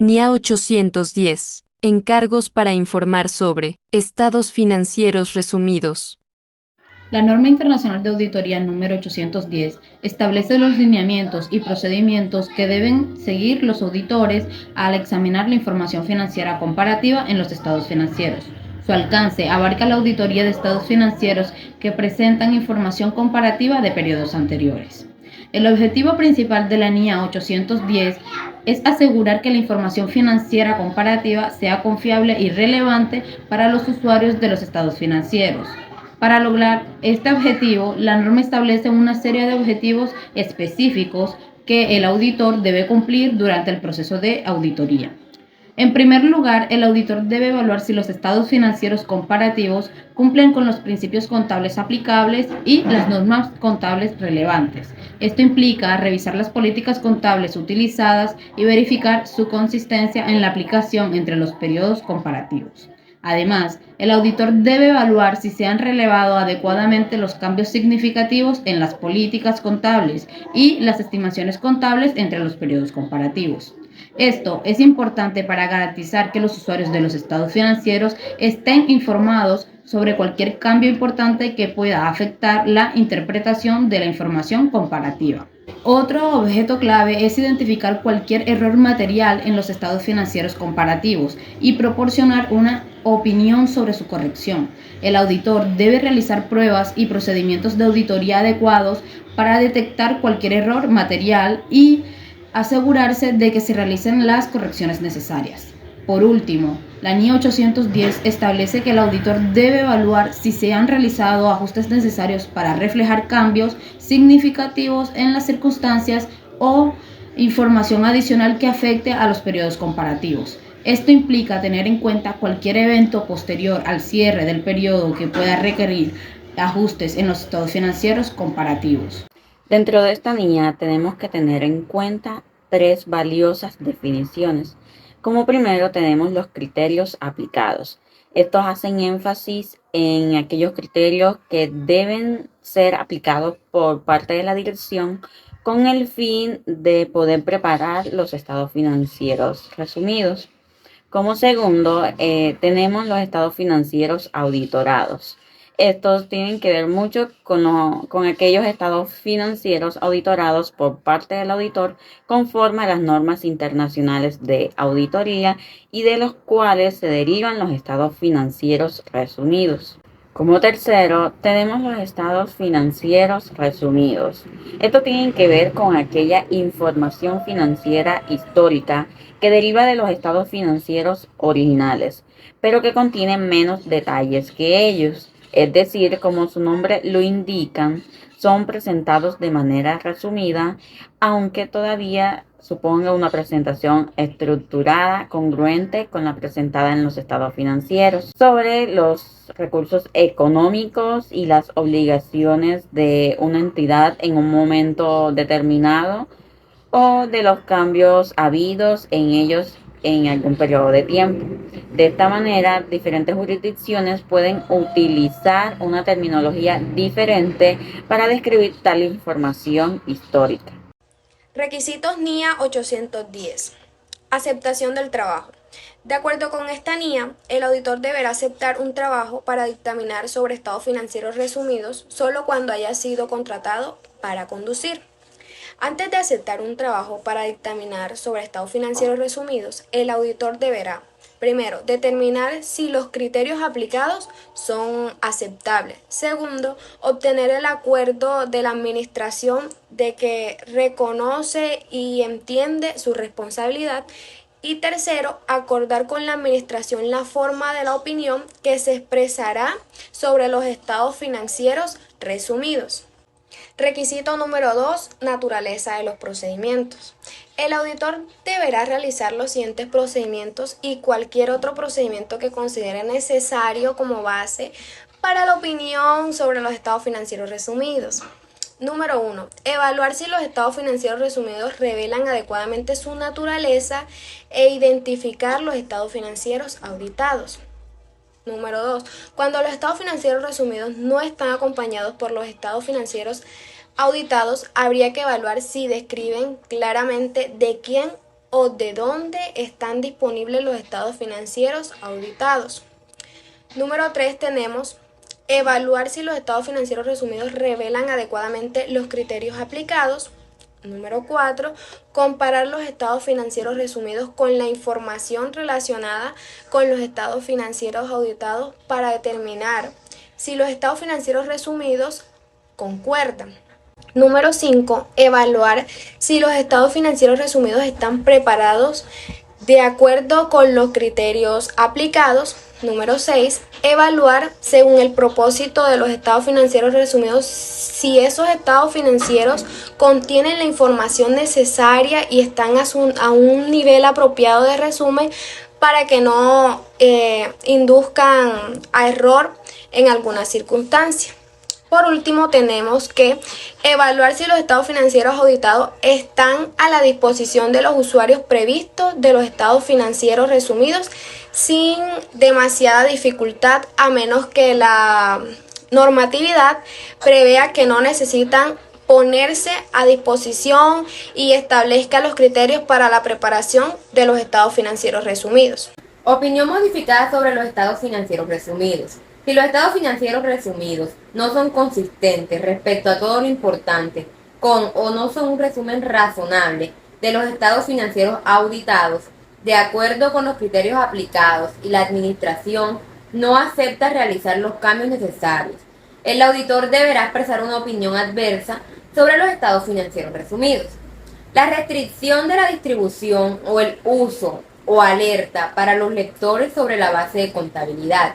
NIA 810. Encargos para informar sobre estados financieros resumidos. La norma internacional de auditoría número 810 establece los lineamientos y procedimientos que deben seguir los auditores al examinar la información financiera comparativa en los estados financieros. Su alcance abarca la auditoría de estados financieros que presentan información comparativa de periodos anteriores. El objetivo principal de la NIA 810 es asegurar que la información financiera comparativa sea confiable y relevante para los usuarios de los estados financieros. Para lograr este objetivo, la norma establece una serie de objetivos específicos que el auditor debe cumplir durante el proceso de auditoría. En primer lugar, el auditor debe evaluar si los estados financieros comparativos cumplen con los principios contables aplicables y las normas contables relevantes. Esto implica revisar las políticas contables utilizadas y verificar su consistencia en la aplicación entre los periodos comparativos. Además, el auditor debe evaluar si se han relevado adecuadamente los cambios significativos en las políticas contables y las estimaciones contables entre los periodos comparativos. Esto es importante para garantizar que los usuarios de los estados financieros estén informados sobre cualquier cambio importante que pueda afectar la interpretación de la información comparativa. Otro objeto clave es identificar cualquier error material en los estados financieros comparativos y proporcionar una opinión sobre su corrección. El auditor debe realizar pruebas y procedimientos de auditoría adecuados para detectar cualquier error material y asegurarse de que se realicen las correcciones necesarias. Por último, la NIA 810 establece que el auditor debe evaluar si se han realizado ajustes necesarios para reflejar cambios significativos en las circunstancias o información adicional que afecte a los periodos comparativos. Esto implica tener en cuenta cualquier evento posterior al cierre del periodo que pueda requerir ajustes en los estados financieros comparativos. Dentro de esta NIA tenemos que tener en cuenta tres valiosas definiciones. Como primero tenemos los criterios aplicados. Estos hacen énfasis en aquellos criterios que deben ser aplicados por parte de la dirección con el fin de poder preparar los estados financieros resumidos. Como segundo, tenemos los estados financieros auditorados. Estos tienen que ver mucho con aquellos estados financieros auditorados por parte del auditor conforme a las normas internacionales de auditoría y de los cuales se derivan los estados financieros resumidos. Como tercero, tenemos los estados financieros resumidos. Esto tiene que ver con aquella información financiera histórica que deriva de los estados financieros originales, pero que contiene menos detalles que ellos. Es decir, como su nombre lo indican, son presentados de manera resumida, aunque todavía suponga una presentación estructurada, congruente con la presentada en los estados financieros, sobre los recursos económicos y las obligaciones de una entidad en un momento determinado o de los cambios habidos en ellos en algún periodo de tiempo. De esta manera, diferentes jurisdicciones pueden utilizar una terminología diferente para describir tal información histórica. Requisitos NIA 810. Aceptación del trabajo. De acuerdo con esta NIA, el auditor deberá aceptar un trabajo para dictaminar sobre estados financieros resumidos solo cuando haya sido contratado para conducir. Antes de aceptar un trabajo para dictaminar sobre estados financieros resumidos, el auditor deberá, primero, determinar si los criterios aplicados son aceptables. Segundo, obtener el acuerdo de la administración de que reconoce y entiende su responsabilidad. Y tercero, acordar con la administración la forma de la opinión que se expresará sobre los estados financieros resumidos. Requisito número 2. Naturaleza de los procedimientos. El auditor deberá realizar los siguientes procedimientos y cualquier otro procedimiento que considere necesario como base para la opinión sobre los estados financieros resumidos. Número 1. Evaluar si los estados financieros resumidos revelan adecuadamente su naturaleza e identificar los estados financieros auditados. Número 2. Cuando los estados financieros resumidos no están acompañados por los estados financieros auditados, habría que evaluar si describen claramente de quién o de dónde están disponibles los estados financieros auditados. Número 3 tenemos evaluar si los estados financieros resumidos revelan adecuadamente los criterios aplicados. Número 4, comparar los estados financieros resumidos con la información relacionada con los estados financieros auditados para determinar si los estados financieros resumidos concuerdan. Número 5, evaluar si los estados financieros resumidos están preparados de acuerdo con los criterios aplicados. Número 6, evaluar según el propósito de los estados financieros resumidos si esos estados financieros contienen la información necesaria y están a un nivel apropiado de resumen para que no induzcan a error en alguna circunstancia. Por último, tenemos que evaluar si los estados financieros auditados están a la disposición de los usuarios previstos de los estados financieros resumidos sin demasiada dificultad, a menos que la normatividad prevea que no necesitan ponerse a disposición y establezca los criterios para la preparación de los estados financieros resumidos. Opinión modificada sobre los estados financieros resumidos. Si los estados financieros resumidos no son consistentes respecto a todo lo importante con o no son un resumen razonable de los estados financieros auditados, de acuerdo con los criterios aplicados y la administración no acepta realizar los cambios necesarios, el auditor deberá expresar una opinión adversa sobre los estados financieros resumidos. La restricción de la distribución o el uso o alerta para los lectores sobre la base de contabilidad.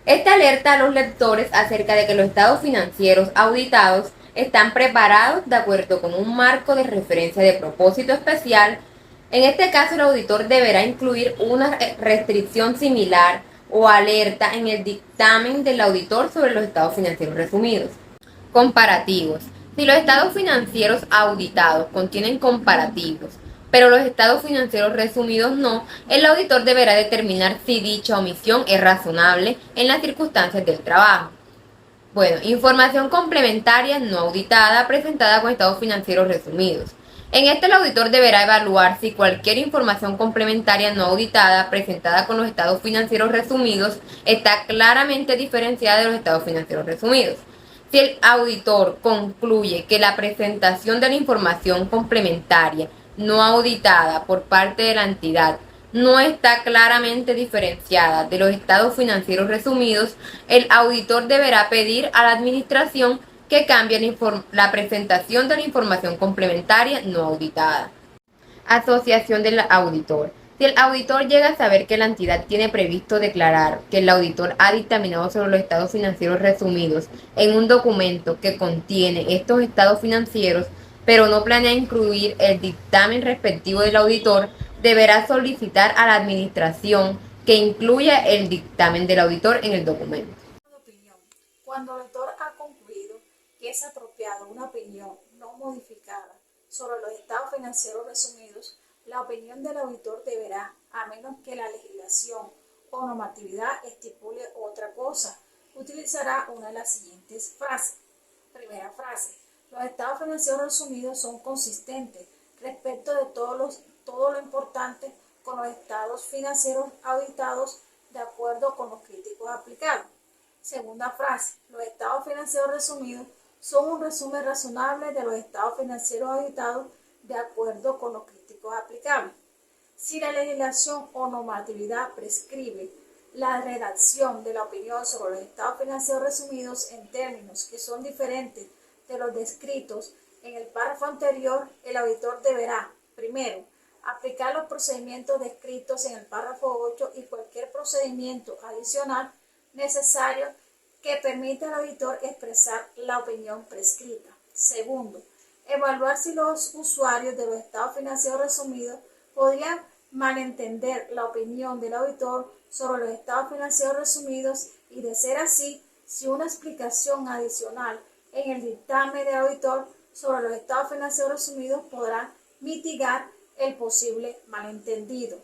Esta alerta a los lectores acerca de que los estados financieros auditados están preparados de acuerdo con un marco de referencia de propósito especial. En este caso, el auditor deberá incluir una restricción similar o alerta en el dictamen del auditor sobre los estados financieros resumidos. Comparativos. Si los estados financieros auditados contienen comparativos, pero los estados financieros resumidos no, el auditor deberá determinar si dicha omisión es razonable en las circunstancias del trabajo. Bueno, información complementaria no auditada presentada con estados financieros resumidos. En este el auditor deberá evaluar si cualquier información complementaria no auditada presentada con los estados financieros resumidos está claramente diferenciada de los estados financieros resumidos. Si el auditor concluye que la presentación de la información complementaria no auditada por parte de la entidad no está claramente diferenciada de los estados financieros resumidos, el auditor deberá pedir a la administración que cambie la presentación de la información complementaria no auditada. Asociación del auditor. Si el auditor llega a saber que la entidad tiene previsto declarar que el auditor ha dictaminado sobre los estados financieros resumidos en un documento que contiene estos estados financieros, pero no planea incluir el dictamen respectivo del auditor, deberá solicitar a la administración que incluya el dictamen del auditor en el documento. Cuando el auditor ha concluido que es apropiado una opinión no modificada sobre los estados financieros resumidos, la opinión del auditor deberá, a menos que la legislación o normatividad estipule otra cosa, utilizará una de las siguientes frases. Primera frase: los estados financieros resumidos son consistentes respecto de todo lo importante con los estados financieros auditados de acuerdo con los críticos aplicados. Segunda frase: los estados financieros resumidos son un resumen razonable de los estados financieros auditados de acuerdo con los críticos aplicables. Si la legislación o normatividad prescribe la redacción de la opinión sobre los estados financieros resumidos en términos que son diferentes de los descritos en el párrafo anterior, el auditor deberá, primero, aplicar los procedimientos descritos en el párrafo 8 y cualquier procedimiento adicional necesario que permita al auditor expresar la opinión prescrita. Segundo, evaluar si los usuarios de los estados financieros resumidos podrían malentender la opinión del auditor sobre los estados financieros resumidos y, de ser así, si una explicación adicional en el dictamen del auditor sobre los estados financieros resumidos podrá mitigar el posible malentendido.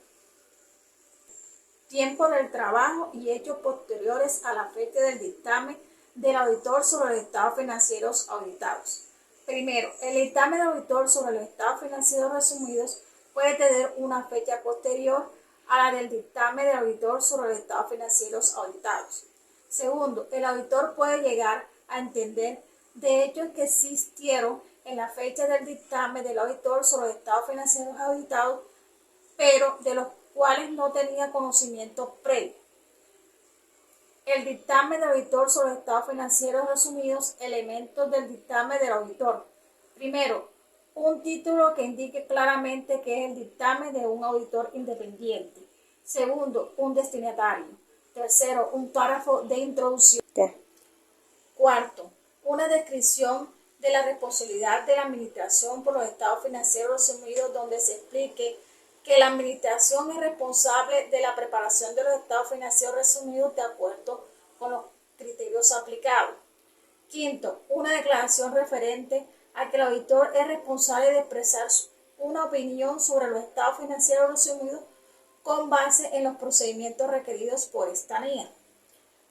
Tiempo del trabajo y hechos posteriores a la fecha del dictamen del auditor sobre los estados financieros auditados. Primero, el dictamen del auditor sobre los estados financieros resumidos puede tener una fecha posterior a la del dictamen del auditor sobre los estados financieros auditados. Segundo, el auditor puede llegar a entender de hechos que existieron en la fecha del dictamen del auditor sobre los estados financieros auditados, pero de los cuales no tenía conocimiento previo. El dictamen del auditor sobre los estados financieros resumidos, elementos del dictamen del auditor. Primero, un título que indique claramente que es el dictamen de un auditor independiente. Segundo, un destinatario. Tercero, un párrafo de introducción. Cuarto, una descripción de la responsabilidad de la administración por los estados financieros resumidos, donde se explique que la administración es responsable de la preparación de los estados financieros resumidos de acuerdo con los criterios aplicados. Quinto, una declaración referente a que el auditor es responsable de expresar una opinión sobre los estados financieros resumidos con base en los procedimientos requeridos por esta NIA.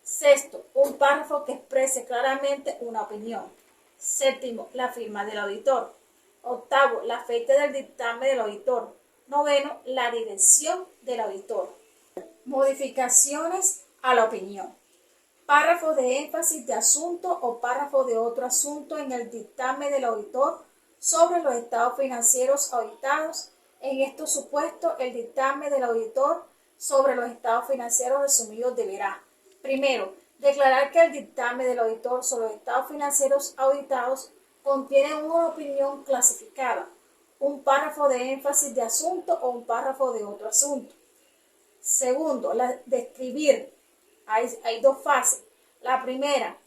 Sexto, un párrafo que exprese claramente una opinión. Séptimo, la firma del auditor. Octavo, la fecha del dictamen del auditor. Noveno, la dirección del auditor. Modificaciones a la opinión. Párrafo de énfasis de asunto o párrafo de otro asunto en el dictamen del auditor sobre los estados financieros auditados. En estos supuestos, el dictamen del auditor sobre los estados financieros resumidos deberá: primero, declarar que el dictamen del auditor sobre los estados financieros auditados contiene una opinión clasificada, un párrafo de énfasis de asunto o un párrafo de otro asunto. Segundo, describir. Hay dos fases. La primera,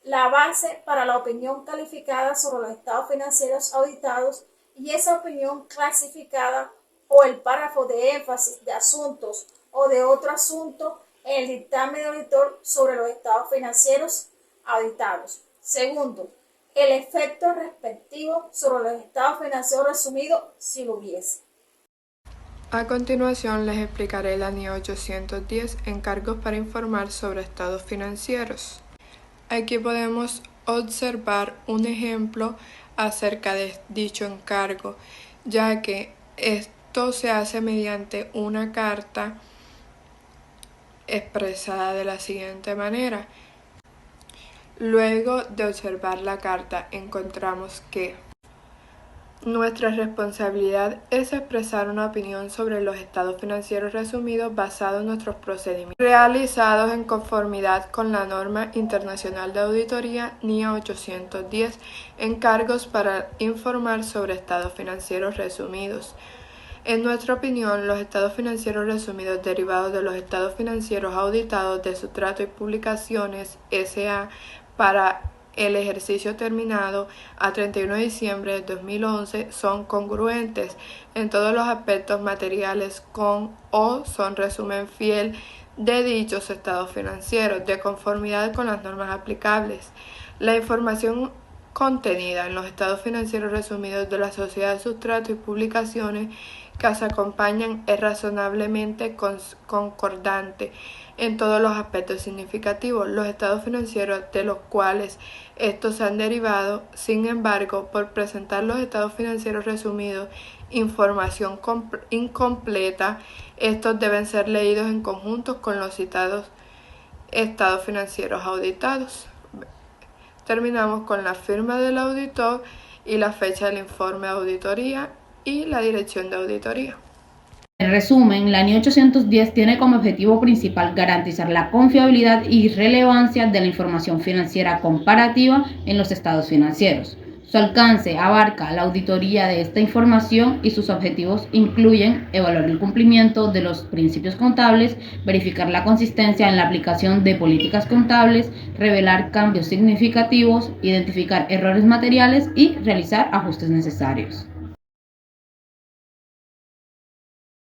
la base para la opinión calificada sobre los estados financieros auditados y esa opinión clasificada o el párrafo de énfasis de asuntos o de otro asunto en el dictamen del auditor sobre los estados financieros auditados. Segundo, el efecto respectivo sobre los estados financieros resumidos si lo hubiese. A continuación les explicaré la NIA 810, encargos para informar sobre estados financieros. Aquí podemos observar un ejemplo acerca de dicho encargo, ya que esto se hace mediante una carta expresada de la siguiente manera. Luego de observar la carta, encontramos que nuestra responsabilidad es expresar una opinión sobre los estados financieros resumidos basados en nuestros procedimientos realizados en conformidad con la norma internacional de auditoría NIA 810, encargos para informar sobre estados financieros resumidos. En nuestra opinión, los estados financieros resumidos derivados de los estados financieros auditados de Sustrato y Publicaciones S.A. para el ejercicio terminado a 31 de diciembre de 2011 son congruentes en todos los aspectos materiales con o son resumen fiel de dichos estados financieros de conformidad con las normas aplicables. La información contenida en los estados financieros resumidos de la Sociedad de Sustrato y Publicaciones que se acompañan es razonablemente concordante en todos los aspectos significativos. Los estados financieros de los cuales estos se han derivado, sin embargo, por presentar los estados financieros resumidos, información incompleta, estos deben ser leídos en conjunto con los citados estados financieros auditados. Terminamos con la firma del auditor y la fecha del informe de auditoría y la dirección de auditoría. En resumen, la NIA 810 tiene como objetivo principal garantizar la confiabilidad y relevancia de la información financiera comparativa en los estados financieros. Su alcance abarca la auditoría de esta información y sus objetivos incluyen evaluar el cumplimiento de los principios contables, verificar la consistencia en la aplicación de políticas contables, revelar cambios significativos, identificar errores materiales y realizar ajustes necesarios.